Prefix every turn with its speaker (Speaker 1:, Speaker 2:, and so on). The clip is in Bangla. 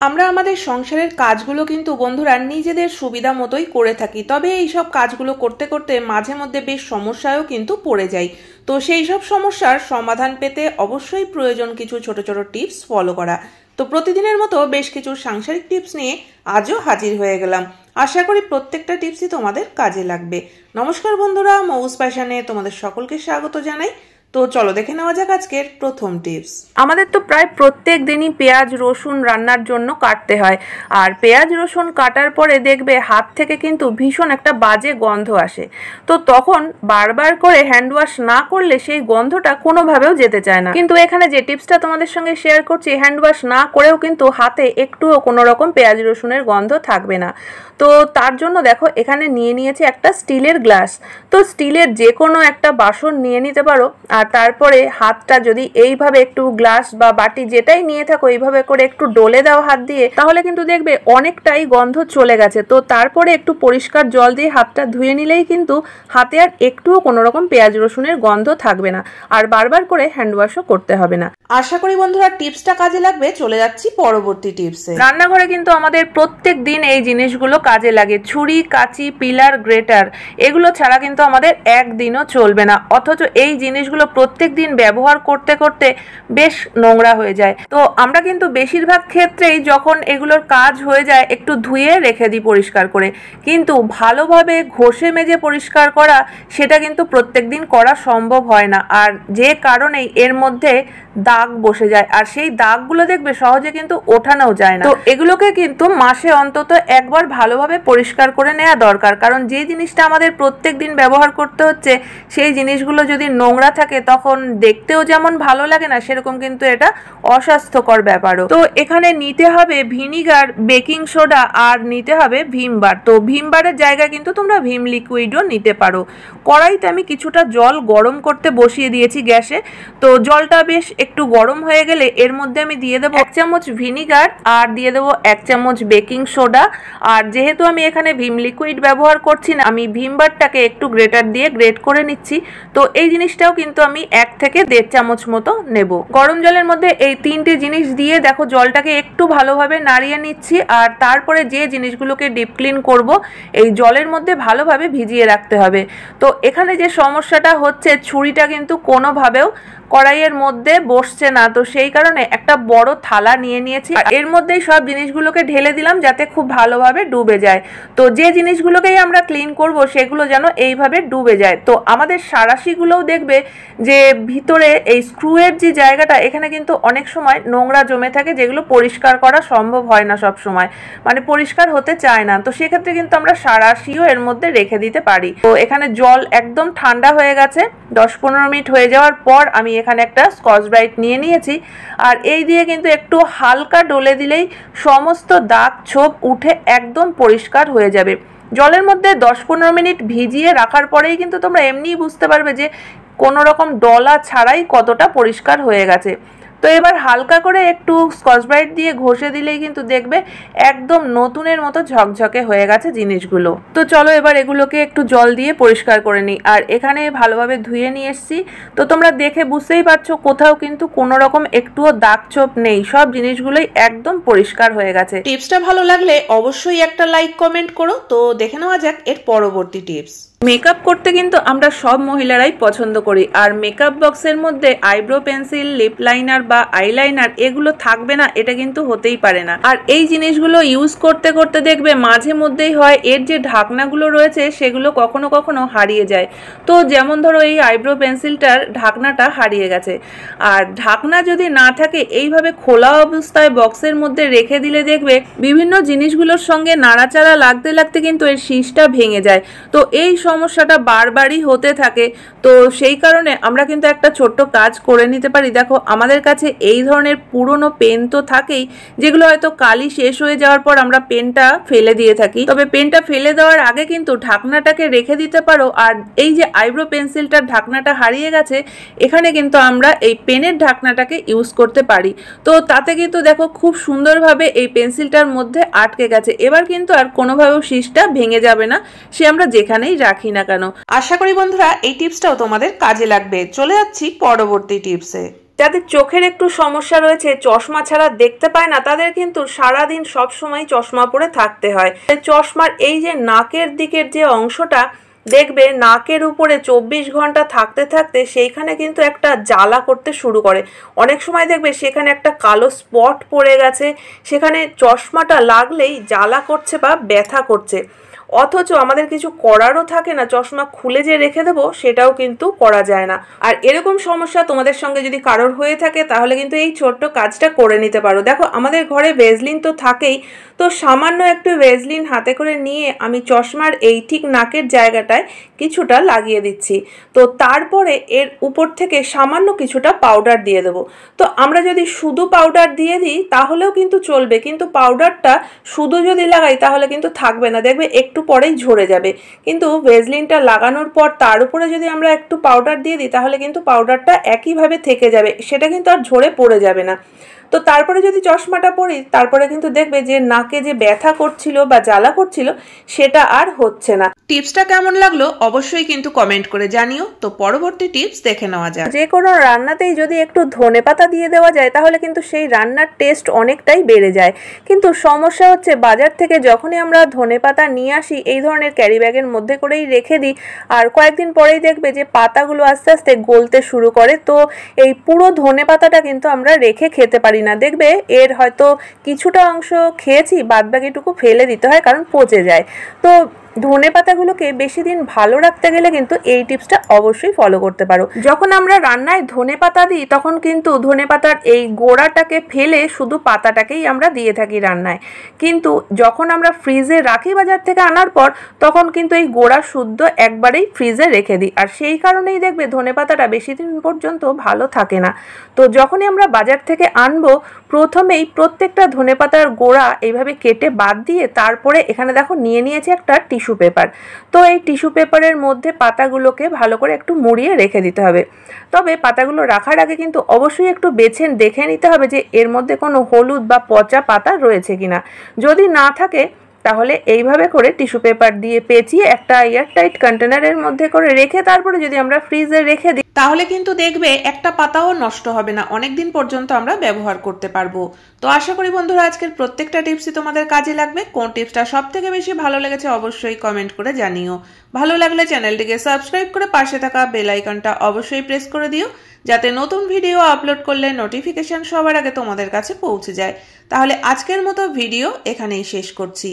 Speaker 1: আমরা আমাদের সংসারের কাজগুলো কিন্তু বন্ধুরা নিজেদের সুবিধা মতোই করে থাকি, তবে এই সব কাজগুলো করতে করতে মাঝে মধ্যে বেশ সমস্যায়ও কিন্তু পড়ে যাই। তো সেই সব সমস্যার সমাধান পেতে অবশ্যই প্রয়োজন কিছু ছোট ছোট টিপস ফলো করা। তো প্রতিদিনের মতো বেশ কিছু সাংসারিক টিপস নিয়ে আজও হাজির হয়ে গেলাম। আশা করি প্রত্যেকটা টিপসই তোমাদের কাজে লাগবে। নমস্কার বন্ধুরা, মৌস প্যাশনে তোমাদের সকলকে স্বাগত জানাই। তো চলো দেখে নেওয়া যাক আজকের প্রথম টিপস। আমাদের তো প্রায় প্রত্যেক দিনই পেঁয়াজ রসুন রান্নার জন্য কাটতে হয়, আর পেঁয়াজ রসুন কাটার পরে দেখবে হাত থেকে কিন্তু ভীষণ একটা বাজে গন্ধ আসে। তো তখন বারবার করে হ্যান্ড ওয়াশ না করলে সেই গন্ধটা কোনোভাবেও যেতে চায় না। কিন্তু এখানে যে টিপসটা তোমাদের সঙ্গে শেয়ার করছি, হ্যান্ড ওয়াশ না করেও কিন্তু হাতে একটুও কোনো রকম পেঁয়াজ রসুনের গন্ধ থাকবে না। তো তার জন্য দেখো এখানে নিয়ে নিয়েছি একটা স্টিলের গ্লাস। তো স্টিলের যে কোনো একটা বাসন নিয়ে নিতে পারো, আর তারপরে হাতটা যদি এইভাবে একটু গ্লাস বা বাটি যেটাই নিয়ে থাকো এইভাবে করে একটু ডলে দাও হাত দিয়ে, তাহলে কিন্তু দেখবে অনেকটাই গন্ধ চলে গেছে। তো তারপরে একটু পরিষ্কার জল দিয়ে হাতটা ধুয়ে নিলেই কিন্তু হাতে আর একটুও কোনো রকম পেঁয়াজ রসুনের গন্ধ থাকবে না, আর বারবার করে হ্যান্ড ওয়াশও করতে হবে না। আশা করি বন্ধুরা টিপসটা কাজে লাগবে। চলে যাচ্ছি পরবর্তী টিপসে। রান্নাঘরে কিন্তু আমাদের প্রত্যেক দিন এই জিনিসগুলো কাজে লাগে। ছুরি, কাঁচি, পিলার, গ্রেটার, এগুলো ছাড়া কিন্তু আমাদের একদিনও চলবে না। অথচ এই জিনিসগুলো প্রত্যেক দিন ব্যবহার করতে করতে বেশ নোংরা হয়ে যায়। তো আমরা কিন্তু বেশিরভাগ ক্ষেত্রেই যখন এগুলোর কাজ হয়ে যায় একটু ধুয়ে রেখে দিই পরিষ্কার করে, কিন্তু ভালোভাবে ঘষে মেজে পরিষ্কার করা সেটা কিন্তু প্রত্যেক দিন করা সম্ভব হয় না, আর যে কারণেই এর মধ্যে দাগ বসে যায়, আর সেই দাগগুলো দেখবে সহজে কিন্তু ওঠানো যায় না। তো এগুলোকে কিন্তু মাসে অন্তত একবার ভালোভাবে পরিষ্কার করে নেওয়া দরকার, কারণ যে জিনিসটা আমাদের প্রত্যেক দিন ব্যবহার করতে হচ্ছে সেই জিনিসগুলো যদি নোংরা থাকে তখন দেখতেও যেমন ভালো লাগে না, সেরকম কিন্তু এটা অস্বাস্থ্যকর ব্যাপারও। তো এখানে নিতে হবে ভিনিগার, বেকিং সোডা, আর নিতে হবে ভিম বার। তো ভিম বারের জায়গায় কিন্তু তোমরা ভিম লিকুইডও নিতে পারো। কড়াইতে আমি কিছুটা জল গরম করতে বসিয়ে দিয়েছি গ্যাসে। তো জলটা বেশ একটু গরম হয়ে গেলে এর মধ্যে আমি দিয়ে দেবো 1 চামচ ভিনিগার, আর দিয়ে দেবো 1 চামচ বেকিং সোডা। আর যেহেতু আমি এখানে ভিম লিকুইড ব্যবহার করছি না, আমি ভিম বারটাকে একটু গ্রেটার দিয়ে গ্রেট করে নিচ্ছি। তো এই জিনিসটাও কিন্তু আমি 1 থেকে 1.5 চামচ মতো নেব। গরম জলের মধ্যে এই 3টে জিনিস দিয়ে দেখো জলটাকে একটু ভালোভাবে নাড়িয়ে নিচ্ছি, আর তারপরে যে জিনিসগুলোকে ডিপ ক্লিন করব এই জলের মধ্যে ভালোভাবে ভিজিয়ে রাখতে হবে। তো এখানে যে সমস্যাটা হচ্ছে, ছুরিটা কিন্তু কোনোভাবেও কড়াইয়ের মধ্যে বসছে না। তো সেই কারণে একটা বড় থালা নিয়ে নিয়েছি, আর এর মধ্যেই সব জিনিসগুলোকে ঢেলে দিলাম যাতে খুব ভালোভাবে ডুবে যায়। তো যে জিনিসগুলোকেই আমরা ক্লিন করব সেগুলো যেন এইভাবে ডুবে যায়। তো আমাদের সাঁড়াশিগুলোও দেখবে যে ভিতরে এই স্ক্রুয়ের যে জায়গাটা, এখানে কিন্তু অনেক সময় নোংরা জমে থাকে, যেগুলো পরিষ্কার করা সম্ভব হয় না সব সময়, মানে পরিষ্কার হতে চায় না। তো সেক্ষেত্রে কিন্তু আমরা সাঁড়াশিও এর মধ্যে রেখে দিতে পারি। তো এখানে জল একদম ঠান্ডা হয়ে গেছে। 10-15 মিনিট হয়ে যাওয়ার পর আমি এখানে একটা স্কচ ব্রাইট নিয়ে নিয়েছি, আর এই দিয়ে কিন্তু একটু হালকা ডলে দিলেই সমস্ত দাগ ছোপ উঠে একদম পরিষ্কার হয়ে যাবে। জলের মধ্যে 10-15 মিনিট ভিজিয়ে রাখার পরেই কিন্তু তোমরা এমনিই বুঝতে পারবে যে কোনো রকম ডলা ছাড়াই কতটা পরিষ্কার হয়ে গেছে। তো এবার হালকা করে একটু স্কচ ব্রাইট দিয়ে ঘষে দিলেই কিন্তু দেখবে একদম নতুনের মতো ঝকঝকে হয়ে গেছে জিনিসগুলো। তো চলো এবার এগুলোকে একটু জল দিয়ে পরিষ্কার করে নিই, আর এখানে ভালোভাবে ধুয়ে নিয়ে এসেছি। তো তোমরা দেখে বুঝতেই পারছো কোথাও কিন্তু কোনো রকম একটুও দাগ ছোপ নেই, সব জিনিসগুলোই একদম পরিষ্কার হয়ে গেছে। টিপসটা ভালো লাগলে অবশ্যই একটা লাইক কমেন্ট করো। তো দেখে নেওয়া যাক এর পরবর্তী টিপস। মেকআপ করতে কিন্তু আমরা সব মহিলারাই পছন্দ করি, আর মেকআপ বক্সের মধ্যে আইব্রো পেন্সিল, লিপ লাইনার বা আইলাইনার এগুলো থাকবে না এটা কিন্তু হতেই পারে না। আর এই জিনিসগুলো ইউজ করতে করতে দেখবে মাঝে মধ্যেই হয় এর যে ঢাকনাগুলো রয়েছে সেগুলো কখনো কখনো হারিয়ে যায়। তো যেমন ধরো এই আইব্রো পেন্সিলটার ঢাকনাটা হারিয়ে গেছে, আর ঢাকনা যদি না থাকে এইভাবে খোলা অবস্থায় বক্সের মধ্যে রেখে দিলে দেখবে বিভিন্ন জিনিসগুলোর সঙ্গে নাড়াচাড়া লাগতে লাগতে কিন্তু এর শীষটা ভেঙে যায়। তো এই সমস্যাটা বারবারই হতে থাকে। তো সেই কারণে আমরা কিন্তু একটা ছোট্ট কাজ করে নিতে পারি। দেখো আমাদের কাছে এই ধরনের পুরনো পেন তো থাকেই, যেগুলো হয়তো কালি শেষ হয়ে যাওয়ার পর আমরা পেনটা ফেলে দিয়ে থাকি। তবে পেনটা ফেলে দেওয়ার আগে কিন্তু ঢাকনাটাকে রেখে দিতে পারো। আর এই যে আইব্রো পেন্সিলটার ঢাকনাটা হারিয়ে গেছে, এখানে কিন্তু আমরা এই পেনের ঢাকনাটাকে ইউজ করতে পারি। তো তাতে কিন্তু দেখো খুব সুন্দরভাবে এই পেন্সিলটার মধ্যে আটকে গেছে। এবার কিন্তু আর কোনোভাবেও শীষটা ভেঙে যাবে না, সে আমরা যেখানেই রাখি না কেন। আশা করি বন্ধুরা এই টিপসটাও তোমাদের কাজে লাগবে। চলে যাচ্ছি পরবর্তী টিপসে। যাদের চোখের একটু সমস্যা রয়েছে, চশমা ছাড়া দেখতে পায় না, তাদের কিন্তু সারাদিন সবসময় চশমা পরে থাকতে হয়। চশমার এই যে নাকের দিকের যে অংশটা, দেখবে নাকের উপরে 24 ঘন্টা থাকতে থাকতে সেইখানে কিন্তু একটা জ্বালা করতে শুরু করে। অনেক সময় দেখবে সেখানে একটা কালো স্পট পড়ে গেছে, সেখানে চশমাটা লাগলেই জ্বালা করছে বা ব্যথা করছে, অথচ আমাদের কিছু করারও থাকে না, চশমা খুলে যে রেখে দেবো সেটাও কিন্তু করা যায় না। আর এরকম সমস্যা তোমাদের সঙ্গে যদি কারোর হয়ে থাকে তাহলে কিন্তু এই ছোট্ট কাজটা করে নিতে পারো। দেখো আমাদের ঘরে ভেজলিন তো থাকেই, তো সামান্য একটু ভেজলিন হাতে করে নিয়ে আমি চশমার এই ঠিক নাকের জায়গাটায় কিছুটা লাগিয়ে দিচ্ছি। তো তারপরে এর উপর থেকে সামান্য কিছুটা পাউডার দিয়ে দেবো। তো আমরা যদি শুধু পাউডার দিয়ে দিই তাহলেও কিন্তু চলবে, কিন্তু পাউডারটা শুধু যদি লাগাই তাহলে কিন্তু থাকবে না, দেখবে একটু পরেই ঝরে যাবে। কিন্তু ভেজলিনটা লাগানোর পর তার উপরে যদি আমরা একটু পাউডার দিয়ে দিই তাহলে কিন্তু পাউডারটা একইভাবে থেকে যাবে, সেটা কিন্তু আর ঝরে পড়ে যাবে না। তো তারপরে যদি চশমাটা পরি তারপরে কিন্তু দেখবে যে নাকে যে ব্যথা করছিল বা জ্বালা করছিল সেটা আর হচ্ছে না। টিপসটা কেমন লাগলো অবশ্যই কিন্তু কমেন্ট করে জানিও। তো পরবর্তী টিপস দেখে নেওয়া যাক। যে কোনো রান্নাতেই যদি একটু ধনেপাতা দিয়ে দেওয়া যায় তাহলে কিন্তু সেই রান্নার টেস্ট অনেকটাই বেড়ে যায়। কিন্তু সমস্যা হচ্ছে বাজার থেকে যখনই আমরা ধনেপাতা নিয়ে আসি এই ধরনের ক্যারি ব্যাগের মধ্যে করেই রেখে দিই, আর কয়েকদিন পরেই দেখবে যে পাতাগুলো আস্তে আস্তে গলতে শুরু করে। তো এই পুরো ধনেপাতাটা কিন্তু আমরা রেখে খেতে পারি না, দেখবে এর হয়তো কিছুটা অংশ খেয়েছি, বাদবাকিটুকু ফেলে দিতে হয় কারণ পচে যায়। তো ধনেপাতাগুলোকে বেশি দিন ভালো রাখতে গেলে কিন্তু এই টিপসটা অবশ্যই ফলো করতে পারো। যখন আমরা রান্নায় ধনেপাতা দিই তখন কিন্তু ধনেপাতার এই গোড়াটাকে ফেলে শুধু পাতাটাকেই আমরা দিয়ে থাকি রান্নায়, কিন্তু যখন আমরা ফ্রিজে রাখি বাজার থেকে আনার পর তখন কিন্তু এই গোড়া শুদ্ধ একবারেই ফ্রিজে রেখে দিই, আর সেই কারণেই দেখবে ধনেপাতাটা বেশি দিন পর্যন্ত ভালো থাকে না। তো যখনই আমরা বাজার থেকে আনবো প্রথমেই প্রত্যেকটা ধনেপাতার গোড়া এইভাবে কেটে বাদ দিয়ে তারপরে এখানে দেখো নিয়ে নিয়েছি একটা টিস্যু পেপার। তো এই টিস্যু পেপারের মধ্যে পাতাগুলোকে ভালো করে একটু মুড়িয়ে রেখে দিতে হবে। তবে পাতাগুলো রাখার আগে কিন্তু অবশ্যই একটু দেখে নিতে হবে যে এর মধ্যে কোনো হলুদ বা পচা পাতা রয়েছে কিনা। যদি না থাকে তাহলে এইভাবে করে টিস্যু পেপার দিয়ে পেঁচিয়ে একটা এয়ারটাইট কন্টেনারের মধ্যে করে রেখে তারপরে যদি আমরা ফ্রিজে রেখে দিই তাহলে কিন্তু দেখবে একটা পাতাও নষ্ট হবে না, অনেকদিন পর্যন্ত আমরা ব্যবহার করতে পারবো। তো আশা করি বন্ধুরা আজকের প্রত্যেকটা টিপসই তোমাদের কাজে লাগবে। কোন টিপসটা সব থেকে বেশি ভালো লেগেছে অবশ্যই কমেন্ট করে জানিও। ভালো লাগলে চ্যানেলটিকে সাবস্ক্রাইব করে পাশে থাকা বেল আইকনটা অবশ্যই প্রেস করে দিও, যাতে নতুন ভিডিও আপলোড করলে নোটিফিকেশন সবার আগে তোমাদের কাছে পৌঁছে যায়। তাহলে আজকের মতো ভিডিও এখানেই শেষ করছি।